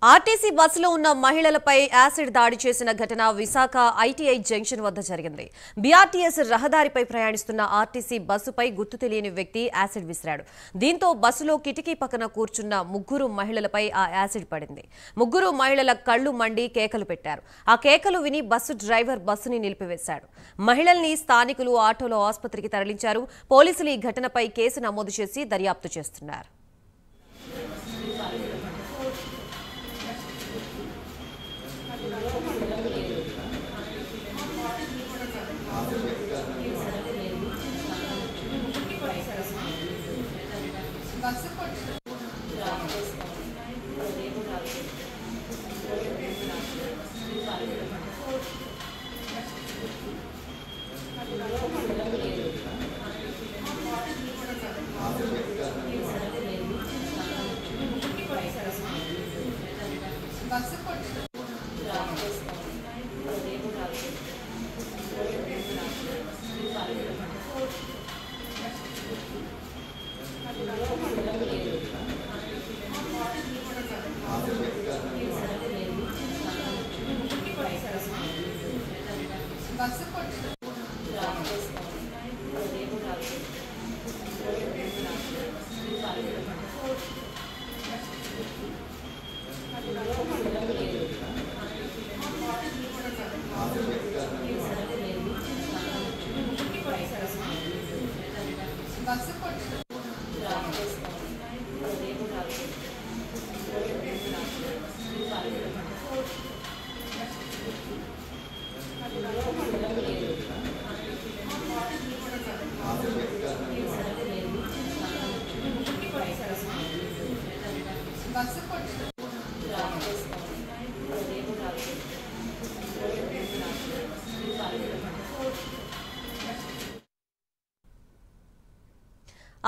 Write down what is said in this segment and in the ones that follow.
RTC బస్సులో ఉన్న మహిళలపై యాసిడ్ దాడి చేసిన ఘటన విశాఖ ఐటీఐ జంక్షన్ వద్ద జరిగింది. బీఆర్టీఎస్ రహదారిపై ప్రయాణిస్తున్న ఆర్టీసీ బస్సుపై గుర్తు తెలియని వ్యక్తి యాసిడ్ విసిరాడు. దీంతో బస్సులో కిటికీ పక్కన కూర్చున్న ముగ్గురు మహిళలపై ఆ యాసిడ్ పడింది. ముగ్గురు మహిళల కళ్లు మండి కేకలు పెట్టారు. ఆ కేకలు విని బస్సు డ్రైవర్ బస్సుని నిలిపివేశాడు. మహిళల్ని స్థానికులు ఆటోలో ఆసుపత్రికి తరలించారు. పోలీసులు ఈ ఘటనపై కేసు నమోదు చేసి దర్యాప్తు చేస్తున్నారు.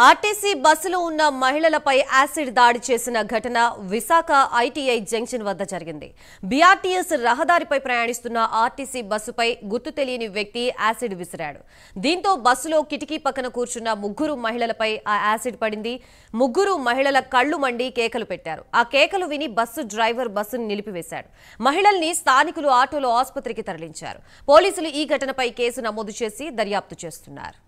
ఆర్టీసీ బస్సులో ఉన్న మహిళలపై యాసిడ్ దాడి చేసిన ఘటన విశాఖ ఐటీఐ జంక్షన్ వద్ద జరిగింది. బీఆర్టీఎస్ రహదారిపై ప్రయాణిస్తున్న ఆర్టీసీ బస్సుపై గుర్తు తెలియని వ్యక్తి యాసిడ్ విసిరాడు. దీంతో బస్సులో కిటికీ పక్కన కూర్చున్న ముగ్గురు మహిళలపై ఆ యాసిడ్ పడింది. ముగ్గురు మహిళల కళ్లు మండి కేకలు పెట్టారు. ఆ కేకలు విని బస్సు డ్రైవర్ బస్సును నిలిపివేశాడు. మహిళల్ని స్థానికులు ఆటోలో ఆసుపత్రికి తరలించారు. పోలీసులు ఈ ఘటనపై కేసు నమోదు చేసి దర్యాప్తు చేస్తున్నారు.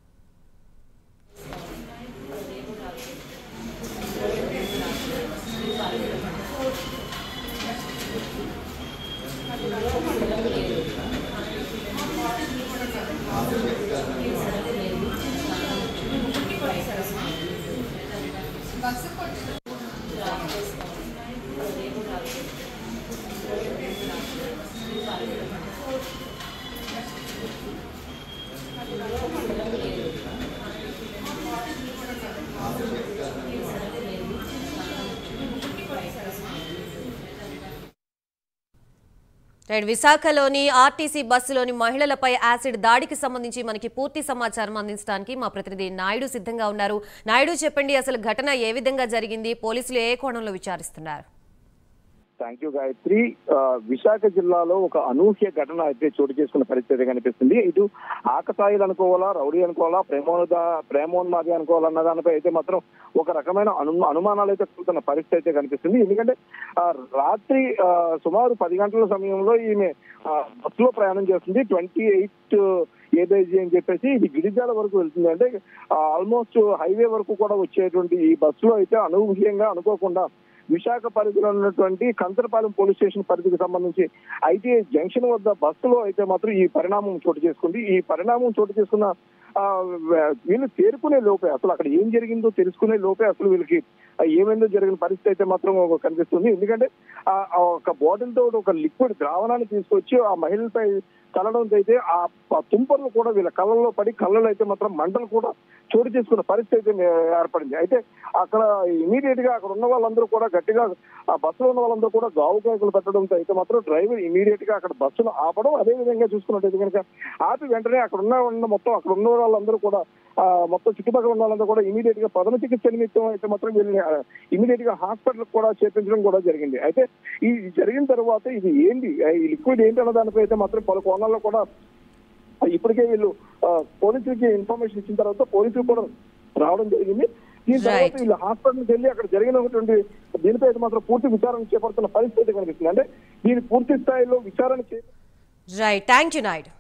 విశాఖలోని ఆర్టీసీ బస్సులోని మహిళలపై యాసిడ్ దాడికి సంబంధించి మనకి పూర్తి సమాచారం అందించడానికి మా ప్రతినిధి నాయుడు సిద్ధంగా ఉన్నారు. నాయుడు, చెప్పండి, అసలు ఘటన ఏ విధంగా జరిగింది? పోలీసులు ఏ కోణంలో విచారిస్తున్నారు? Thank you Gayatri. విశాఖ జిల్లాలో ఒక అనూహ్య ఘటన అయితే చోటు చేసుకున్న పరిస్థితి కనిపిస్తుంది. ఇటు ఆకతాయిలు అనుకోవాలా, రౌడీ అనుకోవాలా, ప్రేమోన్మాది అనుకోవాలన్న దానిపై అయితే మాత్రం ఒక రకమైన అనుమానాలు అయితే కూతున్న పరిస్థితి అయితే కనిపిస్తుంది. ఎందుకంటే రాత్రి సుమారు 10 గంటల సమయంలో ఈమె బస్సులో ప్రయాణం చేస్తుంది. 28 ఏబైజీ అని చెప్పేసి ఇది గిరిజాల వరకు వెళ్తుంది. అంటే ఆల్మోస్ట్ హైవే వరకు కూడా వచ్చేటువంటి ఈ బస్సులో అయితే అనూహ్యంగా అనుకోకుండా విశాఖ పరిధిలో ఉన్నటువంటి కంచరపాలెం పోలీస్ స్టేషన్ పరిధికి సంబంధించి ఐటీఐ జంక్షన్ వద్ద బస్సులో అయితే మాత్రం ఈ పరిణామం చోటు చేసుకుంది. ఈ పరిణామం చోటు చేసుకున్న వీళ్ళు తేరుకునే లోపే, అసలు అక్కడ ఏం జరిగిందో తెలుసుకునే లోపే అసలు వీళ్ళకి ఏమైందో జరిగిన పరిస్థితి అయితే మాత్రం కనిపిస్తుంది. ఎందుకంటే ఒక బాటిల్ తో ఒక లిక్విడ్ ద్రావణాన్ని తీసుకొచ్చి ఆ మహిళలపై చల్లడంతో అయితే ఆ తుంపర్లు కూడా వీళ్ళ కళ్ళల్లో పడి కళ్ళలో అయితే మాత్రం మంటలు కూడా చోటు చేసుకున్న పరిస్థితి అయితే ఏర్పడింది. అయితే అక్కడ ఇమీడియట్ గా అక్కడ ఉన్న వాళ్ళందరూ కూడా గట్టిగా ఆ బస్సులో ఉన్న వాళ్ళందరూ కూడా గావు కేకలు పెట్టడంతో అయితే మాత్రం డ్రైవర్ ఇమీడియట్ గా అక్కడ బస్సును ఆపడం, అదే విధంగా చూసుకున్నట్టయితే కనుక ఆపి వెంటనే అక్కడ ఉన్న వాళ్ళందరూ కూడా మొత్తం చుట్టుపక్కల ఉన్న వాళ్ళందరూ కూడా ఇమీడియట్ గా ప్రథమ చికిత్స నిమిత్తం అయితే మాత్రం వీళ్ళని ఇమీడియట్ గా హాస్పిటల్ కూడా చేర్పించడం కూడా జరిగింది. అయితే ఈ జరిగిన తర్వాత ఇది ఏంటి, ఈ లిక్విడ్ ఏంటి అన్న దానిపై అయితే మాత్రం పలు కోణాల్లో కూడా ఇప్పటికే వీళ్ళు పోలీసులకి ఇన్ఫర్మేషన్ ఇచ్చిన తర్వాత పోలీసులు కూడా రావడం జరిగింది. దీని తర్వాత Right. వీళ్ళు హాస్పిటల్కి వెళ్ళి అక్కడ జరిగినటువంటి దీనిపై అయితే మాత్రం పూర్తి విచారణ చేపడుతున్న పరిస్థితి కనిపిస్తుంది. అంటే దీని పూర్తి స్థాయిలో విచారణ రైట్, థ్యాంక్ యూ నాయుడు.